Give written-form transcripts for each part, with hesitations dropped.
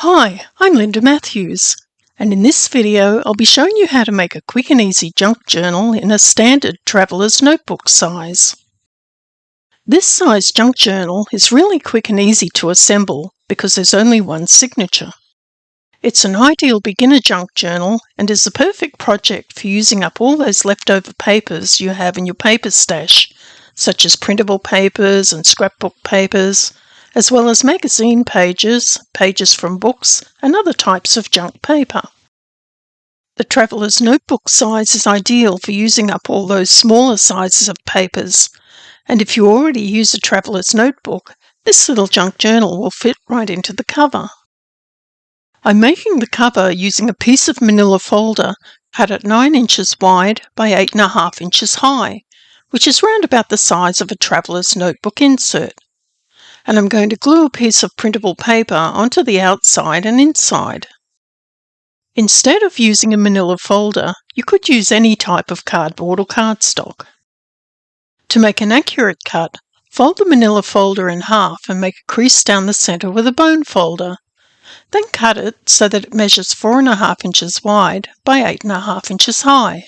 Hi, I'm Linda Matthews, and in this video I'll be showing you how to make a quick and easy junk journal in a standard traveller's notebook size. This size junk journal is really quick and easy to assemble because there's only one signature. It's an ideal beginner junk journal and is the perfect project for using up all those leftover papers you have in your paper stash, such as printable papers and scrapbook papers, as well as magazine pages, pages from books, and other types of junk paper. The traveller's notebook size is ideal for using up all those smaller sizes of papers, and if you already use a traveller's notebook, this little junk journal will fit right into the cover. I'm making the cover using a piece of manila folder cut at 9 inches wide by 8.5 inches high, which is round about the size of a traveller's notebook insert. And I'm going to glue a piece of printable paper onto the outside and inside. Instead of using a manila folder, you could use any type of cardboard or cardstock. To make an accurate cut, fold the manila folder in half and make a crease down the centre with a bone folder. Then cut it so that it measures 4.5 inches wide by 8.5 inches high.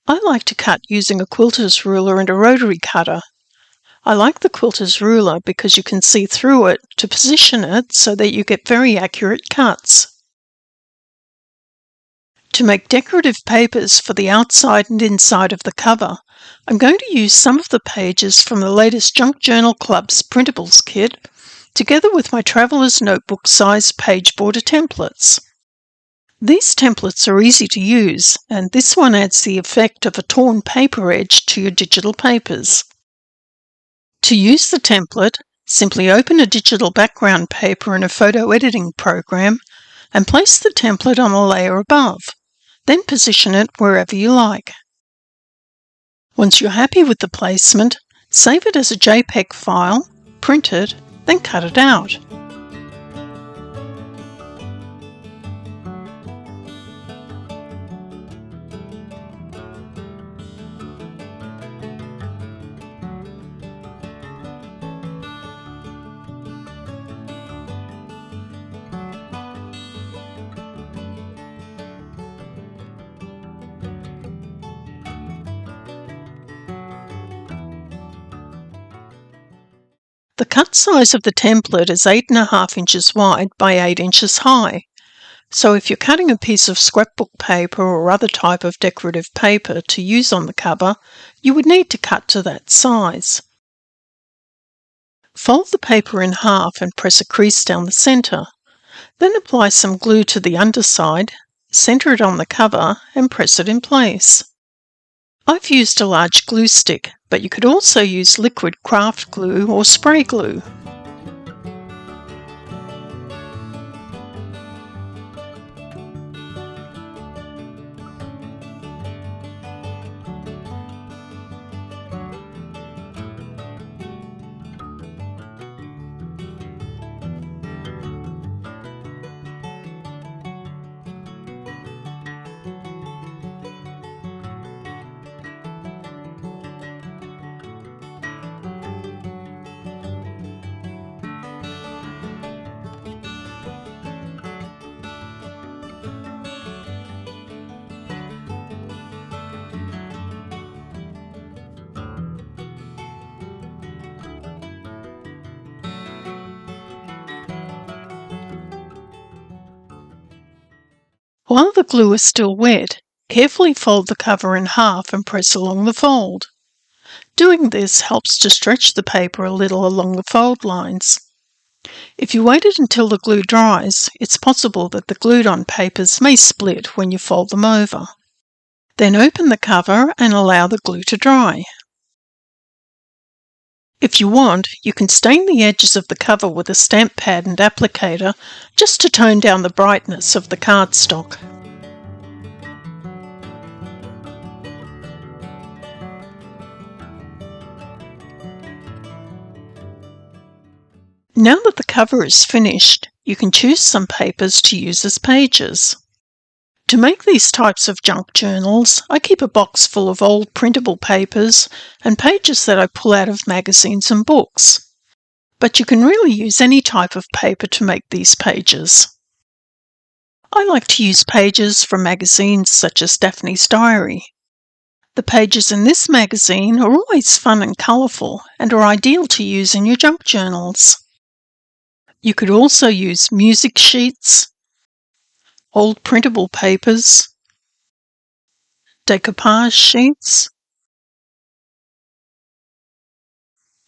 I like to cut using a quilter's ruler and a rotary cutter. I like the quilter's ruler because you can see through it to position it so that you get very accurate cuts. To make decorative papers for the outside and inside of the cover, I'm going to use some of the pages from the latest Junk Journal Club's Printables kit, together with my Traveller's Notebook size page border templates. These templates are easy to use, and this one adds the effect of a torn paper edge to your digital papers. To use the template, simply open a digital background paper in a photo editing program and place the template on a layer above. Then position it wherever you like. Once you're happy with the placement, save it as a JPEG file, print it, then cut it out. The cut size of the template is 8.5 inches wide by 8 inches high, so if you're cutting a piece of scrapbook paper or other type of decorative paper to use on the cover, you would need to cut to that size. Fold the paper in half and press a crease down the centre. Then apply some glue to the underside, centre it on the cover and press it in place. I've used a large glue stick, but you could also use liquid craft glue or spray glue. While the glue is still wet, carefully fold the cover in half and press along the fold. Doing this helps to stretch the paper a little along the fold lines. If you waited until the glue dries, it's possible that the glued-on papers may split when you fold them over. Then open the cover and allow the glue to dry. If you want, you can stain the edges of the cover with a stamp pad and applicator just to tone down the brightness of the cardstock. Now that the cover is finished, you can choose some papers to use as pages. To make these types of junk journals, I keep a box full of old printable papers and pages that I pull out of magazines and books. but you can really use any type of paper to make these pages. I like to use pages from magazines such as Daphne's Diary. The pages in this magazine are always fun and colourful and are ideal to use in your junk journals. You could also use music sheets, old printable papers, decoupage sheets,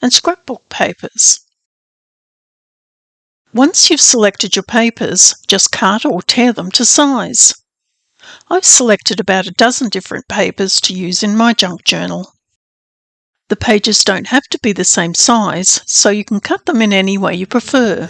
and scrapbook papers. Once you've selected your papers, just cut or tear them to size. I've selected about a dozen different papers to use in my junk journal. The pages don't have to be the same size, so you can cut them in any way you prefer.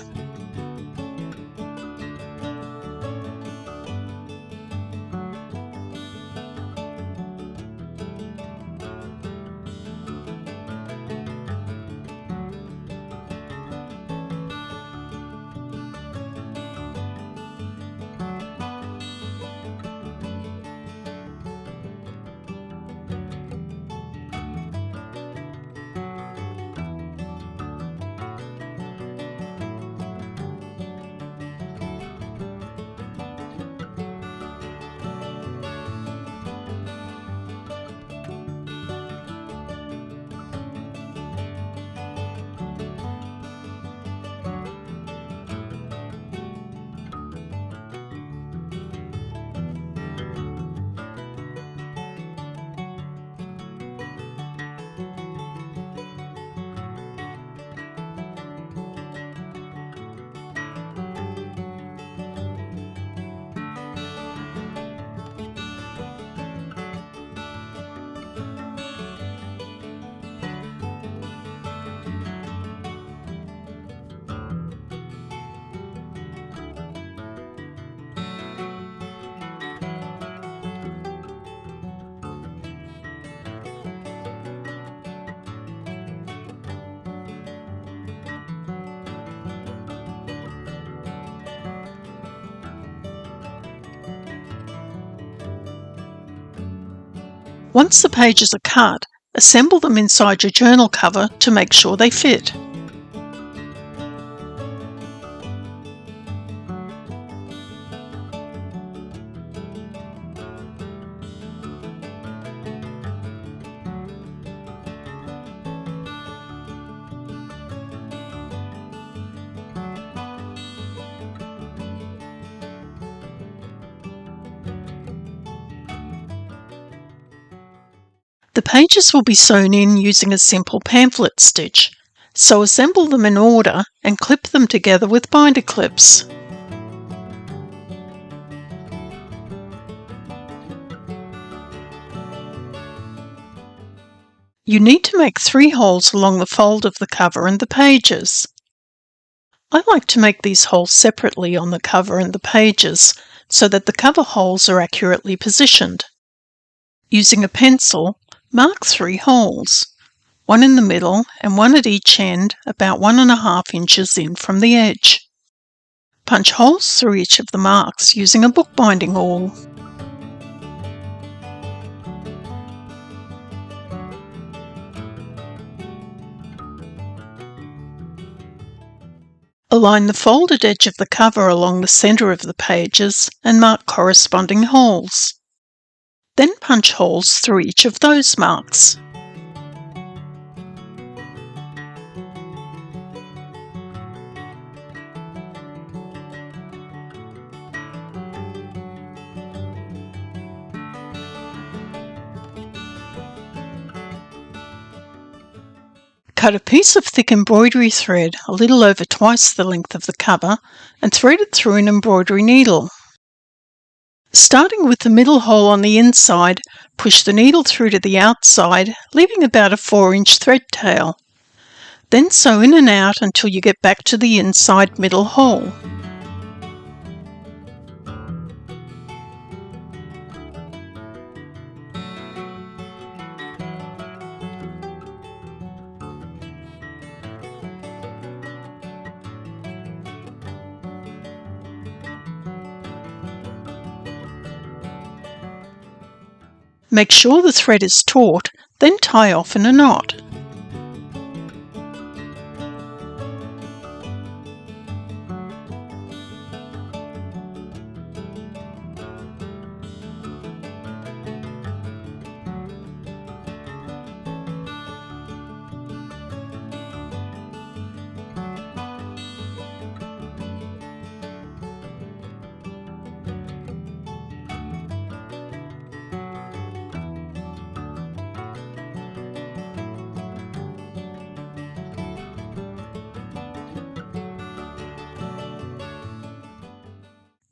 Once the pages are cut, assemble them inside your journal cover to make sure they fit. The pages will be sewn in using a simple pamphlet stitch, so assemble them in order and clip them together with binder clips. You need to make 3 holes along the fold of the cover and the pages. I like to make these holes separately on the cover and the pages so that the cover holes are accurately positioned. Using a pencil, mark 3 holes, one in the middle and one at each end about 1.5 inches in from the edge. Punch holes through each of the marks using a bookbinding awl. Align the folded edge of the cover along the centre of the pages and mark corresponding holes. Then punch holes through each of those marks. Cut a piece of thick embroidery thread a little over twice the length of the cover and thread it through an embroidery needle. Starting with the middle hole on the inside, push the needle through to the outside, leaving about a 4-inch thread tail. Then sew in and out until you get back to the inside middle hole. Make sure the thread is taut, then tie off in a knot.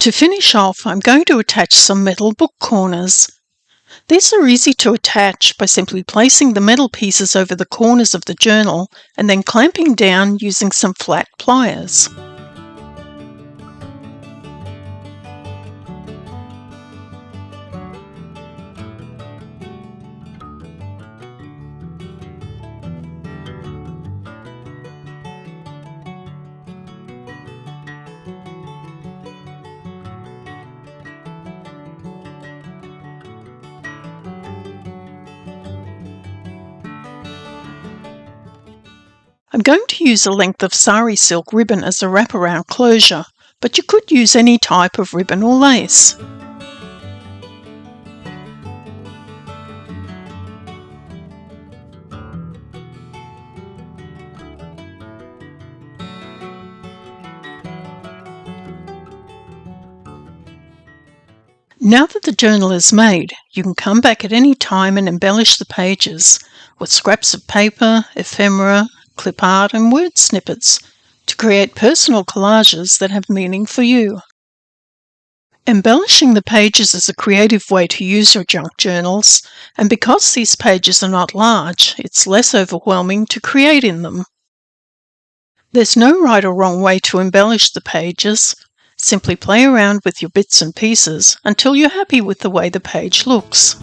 To finish off, I'm going to attach some metal book corners. These are easy to attach by simply placing the metal pieces over the corners of the journal and then clamping down using some flat pliers. I'm going to use a length of sari silk ribbon as a wraparound closure, but you could use any type of ribbon or lace. Now that the journal is made, you can come back at any time and embellish the pages with scraps of paper, ephemera, clip art and word snippets to create personal collages that have meaning for you. Embellishing the pages is a creative way to use your junk journals, and because these pages are not large, it's less overwhelming to create in them. There's no right or wrong way to embellish the pages. Simply play around with your bits and pieces until you're happy with the way the page looks.